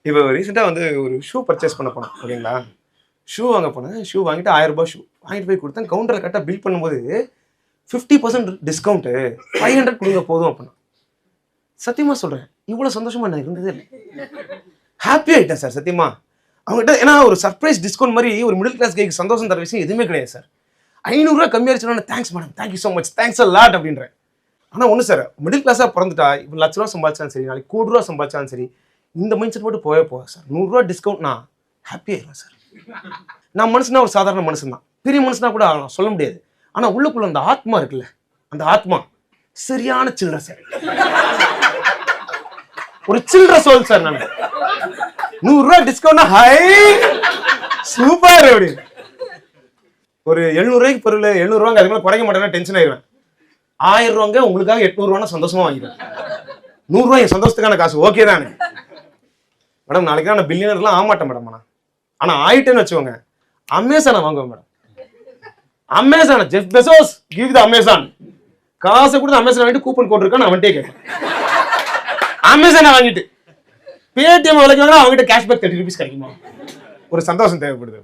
இப்போ ரீசெண்டாக வந்து ஒரு ஷூ பர்ச்சேஸ் பண்ண போனோம் ஓகேங்களா. ஷூ வாங்க போனேன். ஷூ வாங்கிட்டு 1000 ரூபாய் ஷூ வாங்கிட்டு போய் கொடுத்தேன். கவுண்டரில் கரெக்டாக பில் பண்ணும்போது 50% டிஸ்கவுண்ட்டு 500 கொடுங்க போதும் அப்படின்னா. சத்தியமாக சொல்கிறேன், இவ்வளோ சந்தோஷமா நான் இருந்ததே இல்லை. ஹாப்பி ஆகிட்டேன் சார் சத்தியமா. அவங்ககிட்ட ஏன்னா ஒரு சர்ப்ரைஸ் டிஸ்கவுண்ட் மாதிரி ஒரு மிடில் கிளாஸ் கைக்கு சந்தோஷம் தர விஷயம் எதுவுமே கிடையாது சார். 500 ரூபா கம்மியாச்சுன்னா thanks madam, thank you so much, thanks a lot அப்படின்றேன். ஆனால் ஒன்று சார், மிடில் கிளாஸாக பிறந்துட்டா இப்போ லட்ச ரூபா சம்பாதிச்சாலும் சரி, நாளைக்கு கோடி ரூபா சம்பாதிச்சாலும் சரி, இந்த மைண்ட் செட் மட்டும் போகவே போகாது சார். 100 ரூபா டிஸ்கவுண்ட்னா ஹாப்பி ஆயிடுவேன் சார். நான் மனுஷனா ஒரு சாதாரண மனுஷன் தான், பெரிய மனுஷனா கூட ஆகலாம், சொல்ல முடியாது. ஆனால் உள்ளுக்குள்ள அந்த ஆத்மா இருக்குல்ல, அந்த ஆத்மா சரியான சில்லற சார். ஒரு சில்லற சோல் சார். நான் 100 ரூபா டிஸ்கவுண்ட்னா ஹை சூப்பர் அப்படி. ஒரு 700 ரூபாய்க்கு பொருள் 700 ரூபாங்க அதுக்கு மேலே குறைக்க மாட்டேன்னா டென்ஷன் ஆயிடுவேன். 1000 ரூபாங்க உங்களுக்காக 800 ரூபானா சந்தோஷமா வாங்கிடுவேன். 100 ரூபாய் என் சந்தோஷத்துக்கான காசு, ஓகே தானே மேடம். நாளைக்கு நான் பில்லியனர்லாம் ஆமாட்டேன் மேடம். ஆனால் ஆயிட்டேன்னு வச்சுக்கோங்க, அமேசானை வாங்குவேன் madam. Amazon, Jeff Bezos give the Amazon. காசை கொடுத்து அமேசான் வாங்கிட்டு கூப்பன் கோட் இருக்கான்னு அவன்கிட்டே கேட்பேன். அமேசானை வாங்கிட்டு பேடிஎம் விலைக்கு வாங்கினா அவங்ககிட்ட கேஷ்பேக் 30 ரூபீஸ் கிடைக்குமா? ஒரு சந்தோஷம் தேவைப்படுது.